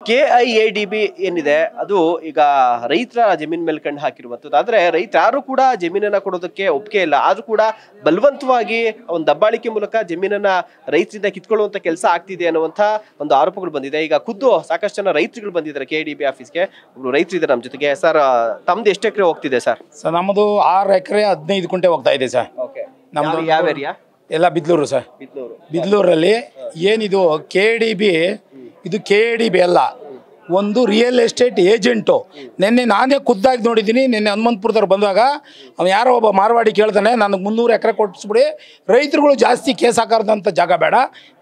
KIADB ಏನಿದೆ ಅದು ಈಗ ರೈತರ ಜಮೀನ್ ಮೇಲೆ ಕಣ್ಣು ಹಾಕಿರುವಂಥದ್ದು. ಆದ್ರೆ ರೈತ ಯಾರು ಕೂಡ ಜಮೀನನ್ನ ಕೊಡೋದಕ್ಕೆ ಒಪ್ಪಿಗೆ ಇಲ್ಲ. ಆದ್ರೂ ಕೂಡ ಬಲವಂತವಾಗಿ ಒಂದು ದಬ್ಬಾಳಿಕೆ ಮೂಲಕ ಜಮೀನನ್ನ ರೈತರಿಂದ ಕಿತ್ಕೊಳ್ಳುವಂತ ಕೆಲಸ ಆಗ್ತಿದೆ ಅನ್ನುವಂತ ಒಂದು ಆರೋಪಗಳು ಬಂದಿದೆ. ಈಗ ಖುದ್ದು ಸಾಕಷ್ಟು ಜನ ರೈತರುಗಳು ಬಂದಿದ್ದಾರೆ KIADB ಆಫೀಸ್ಗೆ. ಒಬ್ರು ರೈತರು ಇದ್ದಾರೆ ನಮ್ಮ ಜೊತೆಗೆ. ಸರ್, ತಮ್ದು ಎಷ್ಟು ಎಕರೆ ಹೋಗ್ತಿದೆ ಸರ್? ಸರ್, ನಮ್ಮದು 6 ಎಕರೆ 15 ಗುಂಟೆ ಹೋಗ್ತಾ ಇದೆ ಸರ್. ನಮ್ದು ಯಾವ ಏರಿಯಾ? ಎಲ್ಲ ಬಿದ್ಲೂರು ಸರ್. ಬಿದ್ಲೂರಲ್ಲಿ ಏನಿದು KIADB, ಇದು KIADB ಅಲ್ಲ, ಒಂದು ರಿಯಲ್ ಎಸ್ಟೇಟ್ ಏಜೆಂಟು. ನಿನ್ನೆ ನಾನೇ ಖುದ್ದಾಗಿ ನೋಡಿದ್ದೀನಿ. ನಿನ್ನೆ ಹನುಮಂತಪುರದವ್ರು ಬಂದಾಗ ಅವ್ನು ಯಾರೋ ಒಬ್ಬ ಮಾರವಾಡಿ ಕೇಳ್ತಾನೆ, ನನಗೆ 300 ಎಕರೆ ಕೊಟ್ಟಿಸ್ಬಿಡಿ, ರೈತರುಗಳು ಜಾಸ್ತಿ ಕೇಸ್ ಹಾಕಾರ್ದಂಥ ಜಾಗ ಬೇಡ,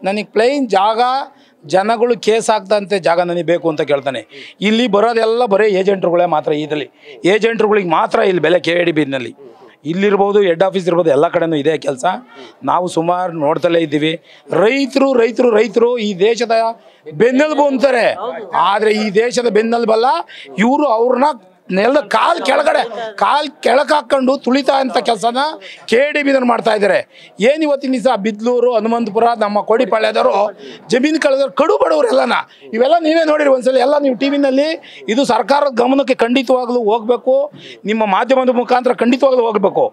ನನಗೆ ಪ್ಲೈನ್ ಜಾಗ, ಜನಗಳು ಕೇಸ್ ಹಾಕ್ದಂತೆ ಜಾಗ ನನಗೆ ಬೇಕು ಅಂತ ಕೇಳ್ತಾನೆ. ಇಲ್ಲಿ ಬರೋದೆಲ್ಲ ಬರೀ ಏಜೆಂಟ್ರುಗಳೇ ಮಾತ್ರ. ಇದರಲ್ಲಿ ಏಜೆಂಟ್ರುಗಳಿಗೆ ಮಾತ್ರ ಇಲ್ಲಿ ಬೆಲೆ KIADBನಲ್ಲಿ. ಇಲ್ಲಿರ್ಬೋದು, ಹೆಡ್ ಆಫೀಸ್ ಇರ್ಬೋದು, ಎಲ್ಲ ಕಡೆನೂ ಇದೆ ಕೆಲಸ. ನಾವು ಸುಮಾರು ನೋಡ್ತಲೇ ಇದ್ದೀವಿ. ರೈತರು ಈ ದೇಶದ ಬೆನ್ನೆಲುಬು ಅಂತಾರೆ. ಆದರೆ ಈ ದೇಶದ ಬೆನ್ನೆಲುಬಲ್ಲ ಇವರು. ಅವ್ರನ್ನ ನೆಲದ ಕಾಲು ಕೆಳಗೆ ಹಾಕ್ಕೊಂಡು ತುಳಿತಾ ಅಂತ ಕೆಲಸನ KIADB ಮಾಡ್ತಾ ಇದ್ದಾರೆ. ಏನು ಇವತ್ತಿನ ದಿವಸ ಬಿದ್ಲೂರು, ಹನುಮಂತಪುರ, ನಮ್ಮ ಕೋಡಿಪಾಳ್ಯದವರು ಜಮೀನು ಕಳೆದವರು ಕಡು ಬಡವರೆಲ್ಲನ ಇವೆಲ್ಲ ನೀವೇ ನೋಡಿರಿ ಒಂದ್ಸಲ. ಎಲ್ಲ ನೀವು TV-ನಲ್ಲಿ ಇದು ಸರ್ಕಾರದ ಗಮನಕ್ಕೆ ಖಂಡಿತವಾಗ್ಲೂ ಹೋಗಬೇಕು. ನಿಮ್ಮ ಮಾಧ್ಯಮದ ಮುಖಾಂತರ ಖಂಡಿತವಾಗ್ಲೂ ಹೋಗಬೇಕು.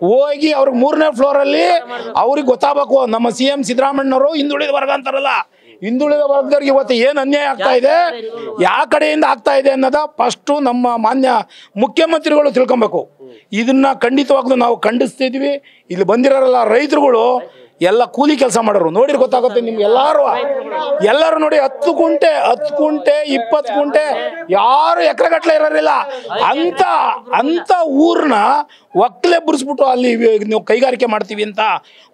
ಹೋಗಿ ಅವ್ರಿಗೆ 3ನೇ ಫ್ಲೋರಲ್ಲಿ ಅವ್ರಿಗೆ ಗೊತ್ತಾಗಬೇಕು. ನಮ್ಮ CM ಸಿದ್ದರಾಮಣ್ಣವರು ಹಿಂದುಳಿದ ವರ್ಗ ಅಂತಾರಲ್ಲ, ಹಿಂದುಳಿದ ವರ್ಗದವ್ರಿಗೆ ಇವತ್ತು ಏನು ಅನ್ಯಾಯ ಆಗ್ತಾ ಇದೆ, ಯಾವ ಕಡೆಯಿಂದ ಆಗ್ತಾ ಇದೆ ಅನ್ನೋದ ಫಸ್ಟು ನಮ್ಮ ಮಾನ್ಯ ಮುಖ್ಯಮಂತ್ರಿಗಳು ತಿಳ್ಕೊಬೇಕು. ಇದನ್ನ ಖಂಡಿತವಾಗ್ಲೂ ನಾವು ಖಂಡಿಸ್ತಿದ್ವಿ. ಇಲ್ಲಿ ಬಂದಿರೋಲ್ಲ ರೈತರುಗಳು ಎಲ್ಲ ಕೂಲಿ ಕೆಲಸ ಮಾಡೋರು. ನೋಡಿದ್ರೆ ಗೊತ್ತಾಗುತ್ತೆ ನಿಮ್ಗೆ. ಎಲ್ಲರೂ ನೋಡಿ 10 ಗುಂಟೆ 20 ಗುಂಟೆ ಯಾರು ಎಕರೆಗಟ್ಟಲೆ ಇರೋರಿಲ್ಲ. ಅಂತ ಊರನ್ನ ಒಕ್ಕಲೆ ಬುರಿಸ್ಬಿಟ್ಟು ಅಲ್ಲಿ ನೀವು ಕೈಗಾರಿಕೆ ಮಾಡ್ತೀವಿ ಅಂತ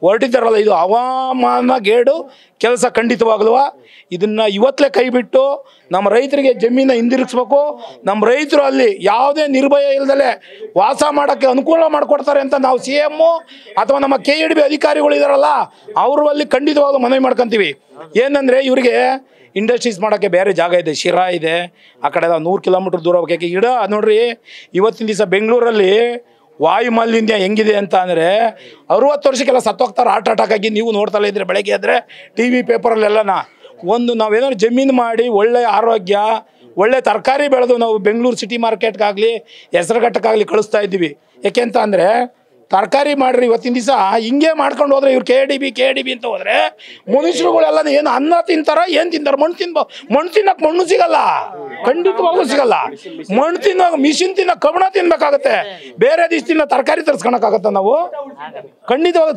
ಹೊರಟಿದ್ದಾರಲ್ಲ, ಇದು ಹವಾಮಾನ ಗೇಡು ಕೆಲಸ. ಖಂಡಿತವಾಗ್ಲೂ ಇದನ್ನ ಇವತ್ತಲೇ ಕೈ ಬಿಟ್ಟು ನಮ್ಮ ರೈತರಿಗೆ ಜಮೀನ ಹಿಂದಿರುಗಿಸ್ಬೇಕು. ನಮ್ಮ ರೈತರು ಅಲ್ಲಿ ಯಾವುದೇ ನಿರ್ಭಯ ಇಲ್ದಲೆ ವಾಸ ಮಾಡೋಕ್ಕೆ ಅನುಕೂಲ ಮಾಡಿಕೊಡ್ತಾರೆ ಅಂತ ನಾವು CM ಅಥವಾ ನಮ್ಮ KIADB ಅಧಿಕಾರಿಗಳು ಇದಾರಲ್ಲ, ಅವರು ಅಲ್ಲಿ ಖಂಡಿತವಾಗ್ಲೂ ಮನವಿ ಮಾಡ್ಕೊಂತೀವಿ. ಏನಂದರೆ ಇವರಿಗೆ ಇಂಡಸ್ಟ್ರೀಸ್ ಮಾಡೋಕ್ಕೆ ಬೇರೆ ಜಾಗ ಇದೆ, ಶಿರಾ ಇದೆ, ಆ ಕಡೆ 100 ಕಿಲೋಮೀಟ್ರ್ ದೂರ ಹೋಗೋಕ್ಕೆ. ನೋಡ್ರಿ, ಇವತ್ತಿನ ದಿವಸ ಬೆಂಗಳೂರಲ್ಲಿ ವಾಯು ಮಾಲಿನ್ಯ ಹೆಂಗಿದೆ ಅಂತ ಅಂದರೆ 60 ವರ್ಷಕ್ಕೆಲ್ಲ ಸತ್ತೋಗ್ತಾರೆ ಹಾರ್ಟ್ ಅಟ್ಯಾಕ್ ಆಗಿ. ನೀವು ನೋಡ್ತಲೇ ಇದ್ರೆ ಬೆಳಗ್ಗೆ ಆದರೆ TV ಪೇಪರಲ್ಲೆಲ್ಲನ ನಾವೇನಾದ್ರು ಜಮೀನು ಮಾಡಿ ಒಳ್ಳೆಯ ಆರೋಗ್ಯ, ಒಳ್ಳೆ ತರಕಾರಿ ಬೆಳೆದು ನಾವು ಬೆಂಗಳೂರು ಸಿಟಿ ಮಾರ್ಕೆಟ್ಗಾಗಲಿ ಹೆಸರುಘಟ್ಟಕ್ಕಾಗಲಿ ಕಳಿಸ್ತಾ ಇದ್ದೀವಿ. ಯಾಕೆ ಅಂತ ಅಂದರೆ ತರಕಾರಿ ಮಾಡ್ರಿ. ಇವತ್ತಿನ ದಿವಸ ಹಿಂಗೆ ಮಾಡ್ಕೊಂಡು ಹೋದ್ರೆ ಇವ್ರು KIADB ಅಂತ ಹೋದ್ರೆ ಮನುಷ್ಯರುಗಳೆಲ್ಲ ಏನು ಅನ್ನ ತಿಂತಾರ, ಏನು ತಿಂತಾರೆ? ಮಣ್ಣು ತಿನ್ನಕ್ಕೆ ಮಣ್ಣು ಸಿಗಲ್ಲ, ಖಂಡಿತವಾಗ್ಲೂ ಸಿಗಲ್ಲ. ಮಣ್ಣು ತಿನ್ನೋ ಮಿಷಿನ್ ತಿನ್ನೋ ಕಬ್ಬಣ ತಿನ್ಬೇಕಾಗತ್ತೆ. ಬೇರೆ ದಿವಸದಿಂದ ತರಕಾರಿ ತರಿಸ್ಕೊಳಕ್ಕಾಗತ್ತ? ನಾವು ಖಂಡಿತವಾಗ್ಲೂ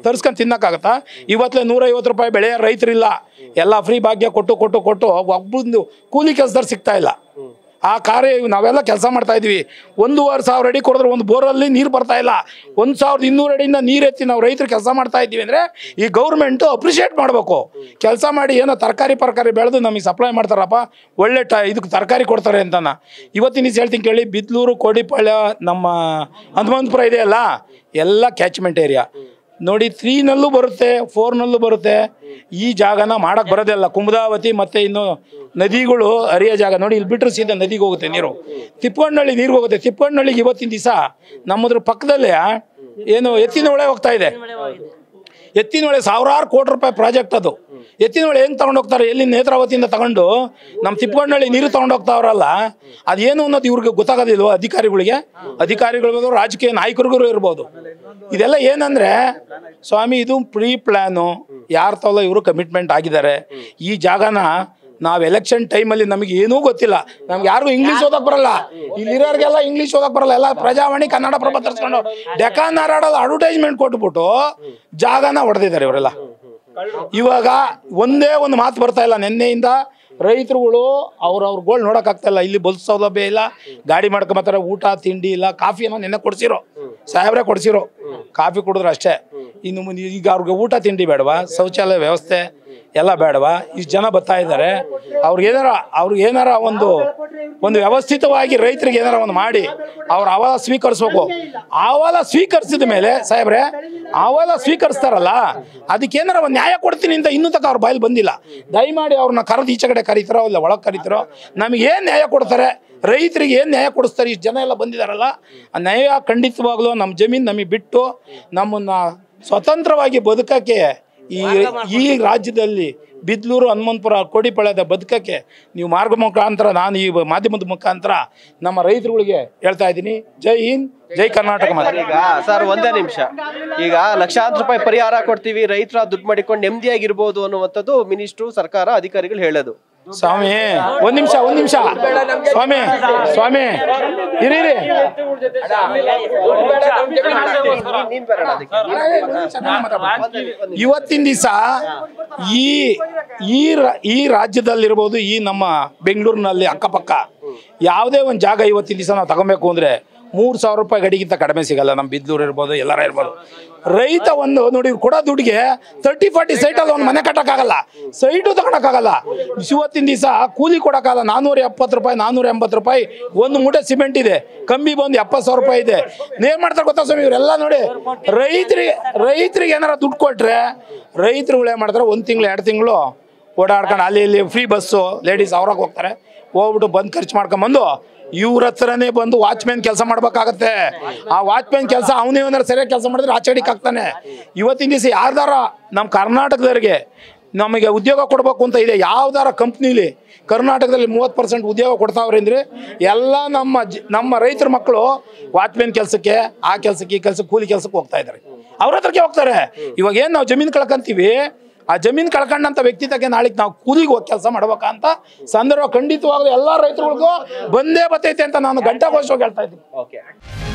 ತರಿಸ್ಕೊಂಡು ತಿನ್ನಕ್ಕಾಗತ್ತಾ? ಇವತ್ತಲೇ 150 ರೂಪಾಯಿ ಬೆಳೆಯ ರೈತರಿಲ್ಲ. ಎಲ್ಲ ಫ್ರೀ ಭಾಗ್ಯ ಕೊಟ್ಟು ಒಬ್ಬಂದು ಕೂಲಿ ಕೆಲಸದವ್ರು ಸಿಗ್ತಾ ಇಲ್ಲ. ಆ ಕಾರ್ಯ ನಾವೆಲ್ಲ ಕೆಲಸ ಮಾಡ್ತಾ ಇದ್ವಿ. 1,500 ಅಡಿ ಕೊಡಿದ್ರೆ ಒಂದು ಬೋರಲ್ಲಿ ನೀರು ಬರ್ತಾ ಇಲ್ಲ. 1,200 ಅಡಿಯಿಂದ ನೀರು ಎತ್ತಿ ನಾವು ರೈತರು ಕೆಲಸ ಮಾಡ್ತಾ ಇದ್ದೀವಿ ಅಂದರೆ ಈ ಗೌರ್ಮೆಂಟು ಅಪ್ರಿಷಿಯೇಟ್ ಮಾಡಬೇಕು. ಕೆಲಸ ಮಾಡಿ ಏನೋ ತರಕಾರಿ ಬೆಳೆದು ನಮಗೆ ಸಪ್ಲೈ ಮಾಡ್ತಾರಪ್ಪ, ಒಳ್ಳೆ ಇದಕ್ಕೆ ತರಕಾರಿ ಕೊಡ್ತಾರೆ ಅಂತನ. ಇವತ್ತಿನ ದಿವಸ ಹೇಳ್ತೀನಿ ಕೇಳಿ, ಬಿದ್ಲೂರು, ಕೋಡಿಪಾಳ್ಯ, ನಮ್ಮ ಹನುಮಂತಪುರ ಇದೆಯಲ್ಲ, ಎಲ್ಲ ಕ್ಯಾಚ್ಮೆಂಟ್ ಏರಿಯಾ ನೋಡಿ. 3ನಲ್ಲೂ ಬರುತ್ತೆ, 4ನಲ್ಲೂ ಬರುತ್ತೆ. ಈ ಜಾಗನ ಮಾಡೋಕ್ಕೆ ಬರೋದಿಲ್ಲ. ಕುಮುದಾವತಿ ಮತ್ತು ಇನ್ನು ನದಿಗಳು ಹರಿಯೋ ಜಾಗ ನೋಡಿ. ಇಲ್ಲಿ ಬಿಟ್ಟರೆ ಸೀದಾ ನದಿಗೆ ಹೋಗುತ್ತೆ ನೀರು. ತಿಪ್ಪಣ್ಣಹಳ್ಳಿ ನೀರಿಗೆ ಹೋಗುತ್ತೆ. ತಿಪ್ಪಣ್ಣಹಳ್ಳಿಗೆ ಇವತ್ತಿನ ದಿವಸ ನಮ್ಮದ್ರ ಪಕ್ಕದಲ್ಲೇ ಏನು ಎತ್ತಿನಹೊಳೆ ಹೋಗ್ತಾ ಇದೆ. ಎತ್ತಿನಹೊಳೆ ಸಾವಿರಾರು ಕೋಟಿ ರೂಪಾಯಿ ಪ್ರಾಜೆಕ್ಟ್ ಅದು. ಎತ್ತಿನಹೊಳೆ ಹೆಂಗೆ ತೊಗೊಂಡೋಗ್ತಾರೆ? ಎಲ್ಲಿ ನೇತ್ರಾವತಿಯಿಂದ ತಗೊಂಡು ನಮ್ಮ ತಿಪ್ಪಣ್ಣಹಳ್ಳಿ ನೀರು ತೊಗೊಂಡೋಗ್ತಾವ್ರಲ್ಲ, ಅದೇನು ಅನ್ನೋದು ಇವ್ರಿಗೆ ಗೊತ್ತಾಗೋದಿಲ್ವ ಅಧಿಕಾರಿಗಳು ರಾಜಕೀಯ ನಾಯಕರಿಗೂ ಇರ್ಬೋದು. ಇದೆಲ್ಲ ಏನಂದರೆ ಸ್ವಾಮಿ, ಇದು ಪ್ರೀ ಪ್ಲ್ಯಾನು. ಯಾರು ತಗೊಳ್ಳೋ ಇವರು ಕಮಿಟ್ಮೆಂಟ್ ಆಗಿದ್ದಾರೆ. ಈ ಜಾಗನ ನಾವು ಎಲೆಕ್ಷನ್ ಟೈಮಲ್ಲಿ ನಮಗೆ ಏನೂ ಗೊತ್ತಿಲ್ಲ. ನಮ್ಗೆ ಯಾರಿಗೂ ಇಂಗ್ಲೀಷ್ ಓದಕ್ಕೆ ಬರಲ್ಲ. ಇಲ್ಲಿರೋರಿಗೆಲ್ಲ ಇಂಗ್ಲೀಷ್ ಓದಕ್ಕೆ ಬರಲ್ಲ. ಎಲ್ಲ ಪ್ರಜಾವಾಣಿ, ಕನ್ನಡಪ್ರಭ ತರಿಸ್ಕೊಂಡು ಡೆಕಾನ್ ನಾರಾಡೋದು ಅಡ್ವರ್ಟೈಸ್ಮೆಂಟ್ ಕೊಟ್ಬಿಟ್ಟು ಜಾಗನ ಹೊಡೆದಿದ್ದಾರೆ ಇವರೆಲ್ಲ. ಇವಾಗ ಒಂದೇ ಒಂದು ಮಾತು ಬರ್ತಾ ಇಲ್ಲ. ನಿನ್ನೆಯಿಂದ ರೈತರುಗಳು ಅವ್ರಗೋಳು ನೋಡೋಕ್ಕಾಗ್ತಾ ಇಲ್ಲ. ಇಲ್ಲಿ ಬಸ್ ಸೌಲಭ್ಯ ಇಲ್ಲ, ಗಾಡಿ ಮಾಡ್ಕೊಂಬತ್ತಾರೆ, ಊಟ ತಿಂಡಿ ಇಲ್ಲ. ಕಾಫಿಯನ್ನು ನಿನ್ನೆ ಕೊಡಿಸಿರೋ ಸಾಹೇಬ್ರೆ ಕೊಡಿಸಿರೋ, ಕಾಫಿ ಕುಡಿದ್ರೆ ಅಷ್ಟೇ. ಇನ್ನು ಈಗ ಅವ್ರಿಗೆ ಊಟ ತಿಂಡಿ ಬೇಡವಾ? ಶೌಚಾಲಯ ವ್ಯವಸ್ಥೆ ಎಲ್ಲ ಬೇಡವಾ? ಇಷ್ಟು ಜನ ಬರ್ತಾ ಇದ್ದಾರೆ. ಅವ್ರಿಗೆ ಏನಾರ ಒಂದು ವ್ಯವಸ್ಥಿತವಾಗಿ ರೈತರಿಗೆ ಏನಾರ ಒಂದು ಮಾಡಿ ಅವ್ರು ಅಹವಾಲ ಸ್ವೀಕರಿಸ್ಬೇಕು. ಅಹವಾಲ ಸ್ವೀಕರಿಸಿದ ಮೇಲೆ ಸಾಹೇಬ್ರೆ, ಅಹವಾಲ ಸ್ವೀಕರಿಸ್ತಾರಲ್ಲ, ಅದಕ್ಕೇನಾರ ಒಂದು ನ್ಯಾಯ ಕೊಡ್ತೀನಿ ಅಂತ ಇನ್ನೂ ತನಕ ಅವ್ರ ಬಾಯಲ್ಲಿ ಬಂದಿಲ್ಲ. ದಯಮಾಡಿ ಅವ್ರನ್ನ ಕರೆದು ಈಚೆ ಕಡೆ ಕರೀತಾರೋ ಇಲ್ಲ ಒಳಗೆ ಕರೀತಾರೋ, ನಮಗೆ ಏನು ನ್ಯಾಯ ಕೊಡ್ತಾರೆ, ರೈತರಿಗೆ ಏನು ನ್ಯಾಯ ಕೊಡಿಸ್ತಾರೆ? ಇಷ್ಟು ಜನ ಎಲ್ಲ ಬಂದಿದ್ದಾರಲ್ಲ, ಆ ನ್ಯಾಯ ಖಂಡಿತವಾಗ್ಲೂ ನಮ್ಮ ಜಮೀನು ನಮಗೆ ಬಿಟ್ಟು ನಮ್ಮನ್ನು ಸ್ವತಂತ್ರವಾಗಿ ಬದುಕೋಕ್ಕೆ ಈ ರಾಜ್ಯದಲ್ಲಿ ಬಿದ್ಲೂರು ಹನುಮಂತಪುರ ಕೋಡಿಪಾಳ್ಯದ ಬದುಕಕ್ಕೆ ನೀವು ಮಾರ್ಗ ಮುಖಾಂತರ ನಾನು ಈ ಮಾಧ್ಯಮದ ಮುಖಾಂತರ ನಮ್ಮ ರೈತರುಗಳಿಗೆ ಹೇಳ್ತಾ ಇದ್ದೀನಿ. ಜೈ ಹಿಂದ್, ಜೈ ಕರ್ನಾಟಕ. ಈಗ ಸರ್ ಒಂದೇ ನಿಮಿಷ, ಈಗ ಲಕ್ಷಾಂತರ ರೂಪಾಯಿ ಪರಿಹಾರ ಕೊಡ್ತೀವಿ, ರೈತರ ದುಡ್ಡು ಮಾಡಿಕೊಂಡು ನೆಮ್ಮದಿಯಾಗಿರ್ಬೋದು ಅನ್ನುವಂಥದ್ದು ಮಿನಿಸ್ಟ್ರು, ಸರ್ಕಾರ, ಅಧಿಕಾರಿಗಳು ಹೇಳೋದು. ಸ್ವಾಮಿ ಒಂದ್ ನಿಮಿಷ ಸ್ವಾಮಿ ಇರಿ ಇವತ್ತಿನ ದಿವಸ ಈ ರಾಜ್ಯದಲ್ಲಿರ್ಬೋದು, ಈ ನಮ್ಮ ಬೆಂಗಳೂರಿನಲ್ಲಿ ಅಕ್ಕಪಕ್ಕ ಯಾವುದೇ ಒಂದು ಜಾಗ ಇವತ್ತಿನ ದಿವಸ ನಾವು ತಗೊಬೇಕು ಅಂದ್ರೆ 3,000 ರೂಪಾಯಿ ಗಡಿಗಿಂತ ಕಡಿಮೆ ಸಿಗಲ್ಲ. ನಮ್ಮ ಬಿದ್ಲೂರು ಇರ್ಬೋದು, ಎಲ್ಲರ ಇರ್ಬೋದು. ರೈತ ಒಂದು ನೋಡಿ ಕೊಡೋ ದುಡ್ಡಿಗೆ 30-40 ಸೈಟಲ್ಲಿ ಒಂದು ಮನೆ ಕಟ್ಟಕ್ಕಾಗಲ್ಲ, ಸೈಟು ತಗೊಳಕ್ಕಾಗಲ್ಲ. ಇವತ್ತಿನ ದಿವಸ ಕೂಲಿ ಕೊಡೋಕ್ಕಾಗಲ್ಲ. 470 ರೂಪಾಯಿ, 480 ರೂಪಾಯಿ ಒಂದು ಮೂಟೆ ಸಿಮೆಂಟ್ ಇದೆ. ಕಂಬಿ ಬಂದು 70,000 ರೂಪಾಯಿ ಇದೆ. ಏನ್ ಮಾಡ್ತಾರೆ ಗೊತ್ತಾ ಸ್ವಾಮಿ, ಇವರೆಲ್ಲ ನೋಡಿ ರೈತರಿಗೆ ಏನಾರ ದುಡ್ಡು ಕೊಟ್ರೆ ರೈತರುಗಳು ಏನ್ ಮಾಡ್ತಾರೆ, 1 ತಿಂಗಳು 2 ತಿಂಗಳು ಓಡಾಡ್ಕೊಂಡು ಅಲ್ಲಿ ಇಲ್ಲಿ ಫ್ರೀ ಬಸ್ಸು, ಲೇಡೀಸ್ ಅವ್ರಾಗ ಹೋಗ್ತಾರೆ, ಹೋಗ್ಬಿಟ್ಟು ಬಂದು ಖರ್ಚು ಮಾಡ್ಕೊಂಬಂದು ಇವ್ರ ಹತ್ರನೇ ಬಂದು ವಾಚ್ಮ್ಯಾನ್ ಕೆಲಸ ಮಾಡ್ಬೇಕಾಗತ್ತೆ. ಆ ವಾಚ್ಮ್ಯಾನ್ ಕೆಲಸ ಅವನೇ ಸರಿಯಾಗಿ ಕೆಲಸ ಮಾಡಿದ್ರೆ ಆಚರಣೆಗೆ ಆಗ್ತಾನೆ. ಇವತ್ತಿನ ದಿವಸ ಯಾರ್ದಾರ ನಮ್ಮ ಕರ್ನಾಟಕದವರಿಗೆ ನಮಗೆ ಉದ್ಯೋಗ ಕೊಡಬೇಕು ಅಂತ ಇದೆ, ಯಾವ್ದಾರ ಕಂಪ್ನಿಲಿ ಕರ್ನಾಟಕದಲ್ಲಿ 30% ಉದ್ಯೋಗ ಕೊಡ್ತಾವ್ರೆ ಅಂದ್ರೆ ಎಲ್ಲ ನಮ್ಮ ರೈತರ ಮಕ್ಕಳು ವಾಚ್ಮ್ಯಾನ್ ಕೆಲಸಕ್ಕೆ, ಆ ಕೆಲಸಕ್ಕೆ, ಈ ಕೆಲಸಕ್ಕೆ, ಕೂಲಿ ಕೆಲಸಕ್ಕೆ ಹೋಗ್ತಾ ಇದ್ದಾರೆ. ಅವ್ರ ಹತ್ರಕ್ಕೆ ಹೋಗ್ತಾರೆ. ಇವಾಗ ಏನು ನಾವು ಜಮೀನು ಕಳ್ಕೊಂತೀವಿ, ಆ ಜಮೀನು ಕಳ್ಕೊಂಡಂತ ವ್ಯಕ್ತಿ ತಗೆ ನಾಳೆ ನಾವು ಕೂಲಿಗೆ ಹೋಗಿ ಕೆಲಸ ಮಾಡ್ಬೇಕಂತ ಸಂದರ್ಭ ಖಂಡಿತವಾಗ್ಲೂ ಎಲ್ಲ ರೈತರುಗಳಿಗೂ ಬಂದೇ ಬರ್ತೈತೆ ಅಂತ ನಾನು ಘಂಟಾಘೋಷವಾಗಿ ಹೇಳ್ತಾ ಇದ್ದೀನಿ.